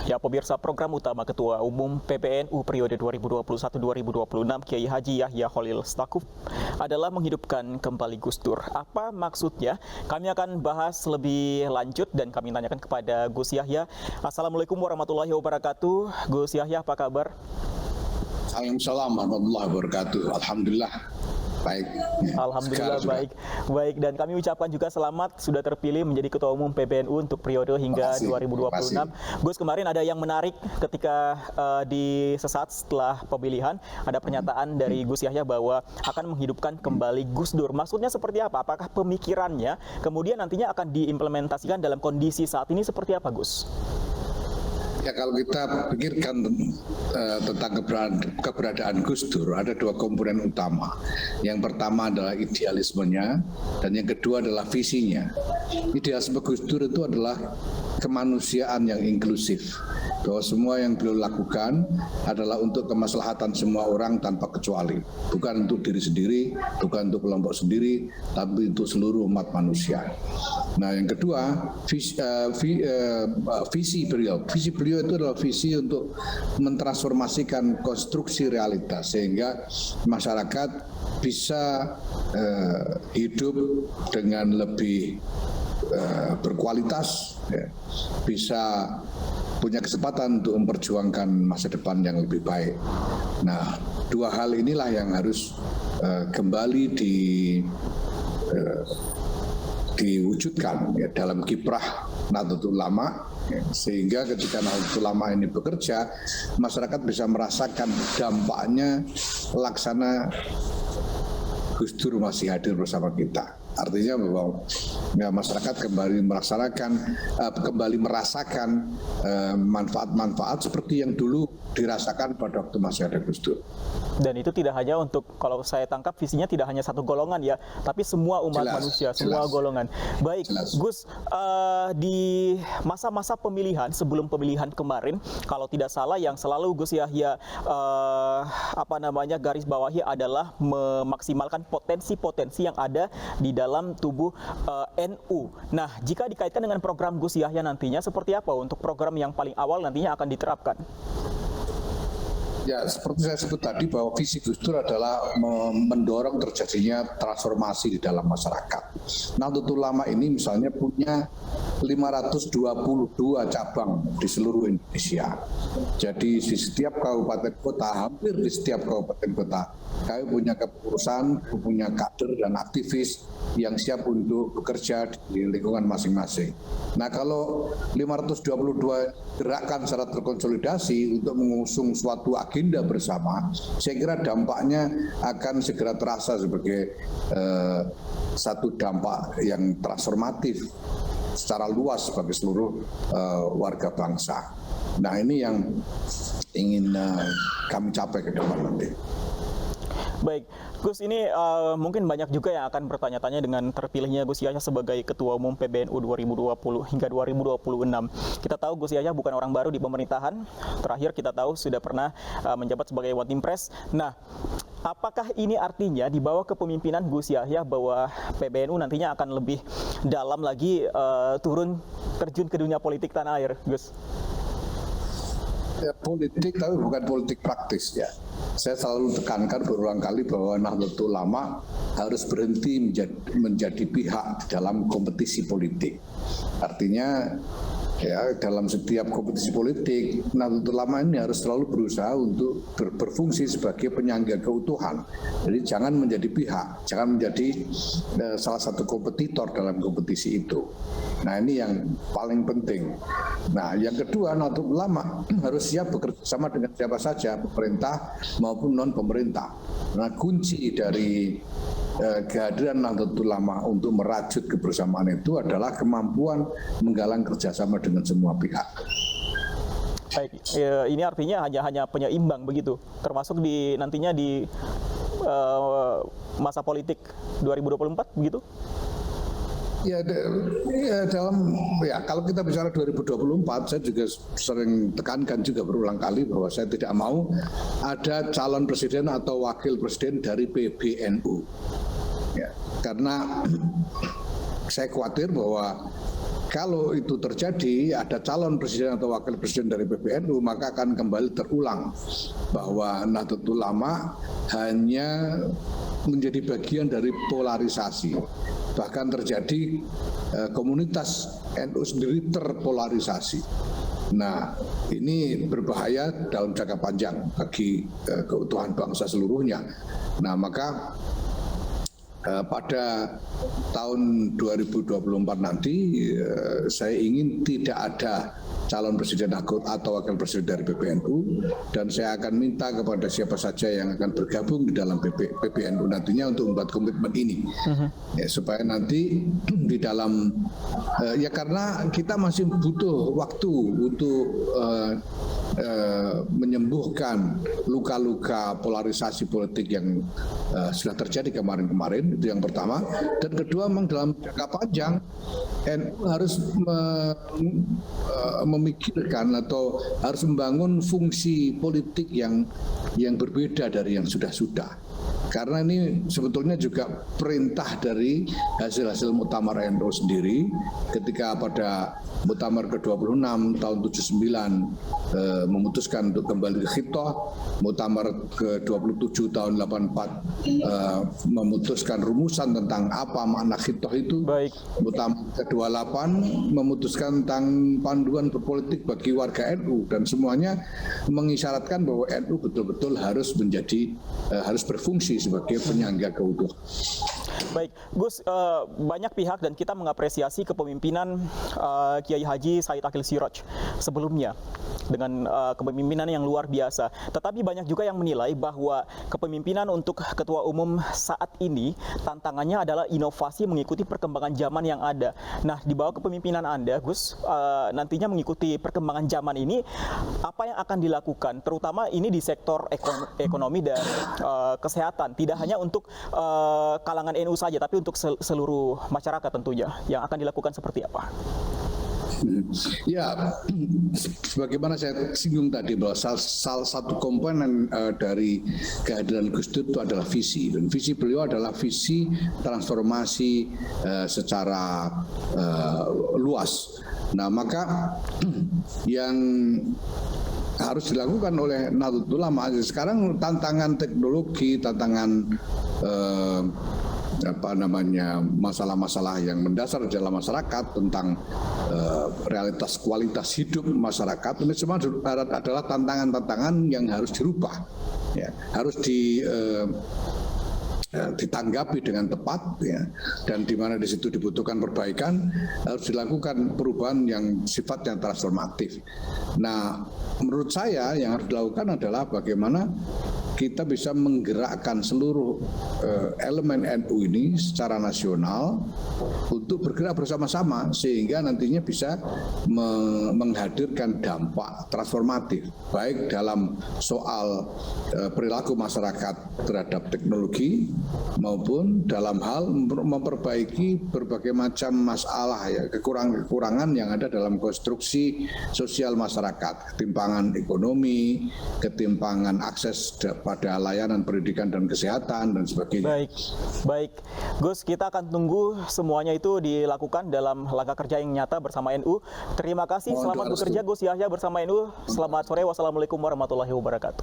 Ya, pemirsa, program utama Ketua Umum PBNU periode 2021-2026 Kiai Haji Yahya Khalil Stakuf adalah menghidupkan kembali Gus Dur. Apa maksudnya? Kami akan bahas lebih lanjut dan kami tanyakan kepada Gus Yahya. Assalamualaikum warahmatullahi wabarakatuh. Gus Yahya, apa kabar? Waalaikumsalam warahmatullahi wabarakatuh. Alhamdulillah baik. Alhamdulillah baik. Baik, dan kami ucapkan juga selamat sudah terpilih menjadi Ketua Umum PBNU untuk periode hingga 2026. Gus, kemarin ada yang menarik ketika di sesaat setelah pemilihan ada pernyataan dari Gus Yahya bahwa akan menghidupkan kembali Gus Dur. Maksudnya seperti apa? Apakah pemikirannya kemudian nantinya akan diimplementasikan dalam kondisi saat ini seperti apa, Gus? Ya, kalau kita pikirkan tentang keberadaan Gus Dur, ada dua komponen utama. Yang pertama adalah idealismenya, dan yang kedua adalah visinya. Idealisme Gus Dur itu adalah kemanusiaan yang inklusif, bahwa semua yang beliau lakukan adalah untuk kemaslahatan semua orang tanpa kecuali, bukan untuk diri sendiri, bukan untuk kelompok sendiri, tapi untuk seluruh umat manusia. Nah, yang kedua, visi beliau itu adalah visi untuk mentransformasikan konstruksi realitas sehingga masyarakat bisa hidup dengan lebih berkualitas, ya, bisa punya kesempatan untuk memperjuangkan masa depan yang lebih baik. Nah, dua hal inilah yang harus kembali diwujudkan ya, dalam kiprah Nahdlatul Ulama, ya, sehingga ketika Nahdlatul Ulama ini bekerja, masyarakat bisa merasakan dampaknya laksana Gus Dur masih hadir bersama kita. Artinya bahwa ya, masyarakat kembali merasakan manfaat-manfaat seperti yang dulu dirasakan pada waktu masih ada Gus Dur. Dan itu tidak hanya untuk, kalau saya tangkap visinya tidak hanya satu golongan ya, tapi semua umat manusia, semua golongan. Baik, Gus, di masa-masa pemilihan, sebelum pemilihan kemarin, kalau tidak salah yang selalu Gus Yahya garis bawahi adalah memaksimalkan potensi-potensi yang ada di dalam tubuh NU. Nah, jika dikaitkan dengan program Gus Yahya nantinya, seperti apa untuk program yang paling awal nantinya akan diterapkan? Ya, seperti saya sebut tadi bahwa visi Gus Dur adalah mendorong terjadinya transformasi di dalam masyarakat. Nahdlatul Ulama ini misalnya punya 522 cabang di seluruh Indonesia. Jadi di setiap kabupaten kota, hampir di setiap kabupaten kota, kami punya kepengurusan, punya kader dan aktivis yang siap untuk bekerja di lingkungan masing-masing. Nah, kalau 522 gerakan secara terkonsolidasi untuk mengusung suatu agenda bersama, saya kira dampaknya akan segera terasa sebagai satu dampak yang transformatif secara luas bagi seluruh warga bangsa. Nah, ini yang ingin kami capai ke depan nanti. Baik, Gus, ini mungkin banyak juga yang akan bertanya-tanya dengan terpilihnya Gus Yahya sebagai Ketua Umum PBNU 2020 hingga 2026. Kita tahu Gus Yahya bukan orang baru di pemerintahan. Terakhir kita tahu sudah pernah menjabat sebagai Watimpres. Nah, apakah ini artinya di bawah kepemimpinan Gus Yahya bahwa PBNU nantinya akan lebih dalam lagi terjun ke dunia politik tanah air, Gus? Ya, politik tapi bukan politik praktis ya. Saya selalu tekankan berulang kali bahwa Nahdlatul Ulama harus berhenti menjadi pihak dalam kompetisi politik. Artinya ya, dalam setiap kompetisi politik, Nahdlatul Ulama ini harus selalu berusaha untuk berfungsi sebagai penyangga keutuhan. Jadi jangan menjadi pihak, jangan menjadi salah satu kompetitor dalam kompetisi itu. Nah, ini yang paling penting. Nah, yang kedua, Nahdlatul Ulama harus siap bekerja sama dengan siapa saja, pemerintah maupun non-pemerintah. Nah, kunci dari kehadiran Nahdlatul Ulama untuk merajut kebersamaan itu adalah kemampuan menggalang kerjasama dengan semua pihak. Baik, ini artinya hanya penyeimbang begitu, termasuk nantinya di masa politik 2024 begitu? Ya, kalau kita bicara 2024, saya juga sering tekankan juga berulang kali bahwa saya tidak mau ada calon presiden atau wakil presiden dari PBNU. Ya, karena saya khawatir bahwa kalau itu terjadi, ada calon presiden atau wakil presiden dari PBNU, maka akan kembali terulang bahwa Nahdlatul Ulama hanya menjadi bagian dari polarisasi. Bahkan terjadi komunitas NU sendiri terpolarisasi. Nah, ini berbahaya dalam jangka panjang bagi keutuhan bangsa seluruhnya. Nah, maka pada tahun 2024 nanti saya ingin tidak ada calon presiden atau wakil presiden dari PBNU, dan saya akan minta kepada siapa saja yang akan bergabung di dalam PBNU nantinya untuk membuat komitmen ini, ya, supaya nanti di dalam ya, karena kita masih butuh waktu untuk menyembuhkan luka-luka polarisasi politik yang sudah terjadi kemarin-kemarin. Itu yang pertama. Dan kedua, memang dalam jangka panjang NU harus memikirkan atau harus membangun fungsi politik yang berbeda dari yang sudah-sudah. Karena ini sebetulnya juga perintah dari hasil-hasil Muktamar NU sendiri ketika pada Muktamar ke-26 tahun 79 memutuskan untuk kembali ke Khitoh, Muktamar ke-27 tahun 84 memutuskan rumusan tentang apa makna Khitoh itu. Baik. Muktamar ke-28 memutuskan tentang panduan berpolitik bagi warga NU, dan semuanya mengisyaratkan bahwa NU betul-betul harus harus berfungsi sebagai penyangga keutuhan. Baik, Gus, banyak pihak dan kita mengapresiasi kepemimpinan Kiai Haji Said Akil Siraj sebelumnya dengan kepemimpinan yang luar biasa. Tetapi banyak juga yang menilai bahwa kepemimpinan untuk ketua umum saat ini tantangannya adalah inovasi mengikuti perkembangan zaman yang ada. Nah, di bawah kepemimpinan Anda, Gus, nantinya mengikuti perkembangan zaman ini, apa yang akan dilakukan? Terutama ini di sektor ekonomi dan kesehatan. Tidak hanya untuk kalangan NU saja, tapi untuk seluruh masyarakat tentunya. Yang akan dilakukan seperti apa? Ya, sebagaimana saya singgung tadi bahwa salah satu komponen dari kehadiran Gus Dur itu adalah visi, dan visi beliau adalah visi transformasi secara luas. Nah, maka yang harus dilakukan oleh Nahdlatul Ulama sekarang, tantangan teknologi, tantangan masalah-masalah yang mendasar dalam masyarakat tentang realitas kualitas hidup masyarakat, ini semua adalah tantangan-tantangan yang harus dirubah, ya, harus ditanggapi dengan tepat, ya, dan di mana di situ dibutuhkan perbaikan, harus dilakukan perubahan yang sifatnya transformatif. Nah, menurut saya yang harus dilakukan adalah bagaimana kita bisa menggerakkan seluruh elemen NU ini secara nasional untuk bergerak bersama-sama sehingga nantinya bisa menghadirkan dampak transformatif baik dalam soal perilaku masyarakat terhadap teknologi maupun dalam hal memperbaiki berbagai macam masalah, ya, kekurangan-kekurangan yang ada dalam konstruksi sosial masyarakat, ketimpangan ekonomi, ketimpangan akses pada layanan pendidikan dan kesehatan dan sebagainya. Baik, Gus, kita akan tunggu semuanya itu dilakukan dalam langkah kerja yang nyata bersama NU. Terima kasih, selamat bekerja Gus Yahya bersama NU. Selamat sore, wassalamualaikum warahmatullahi wabarakatuh.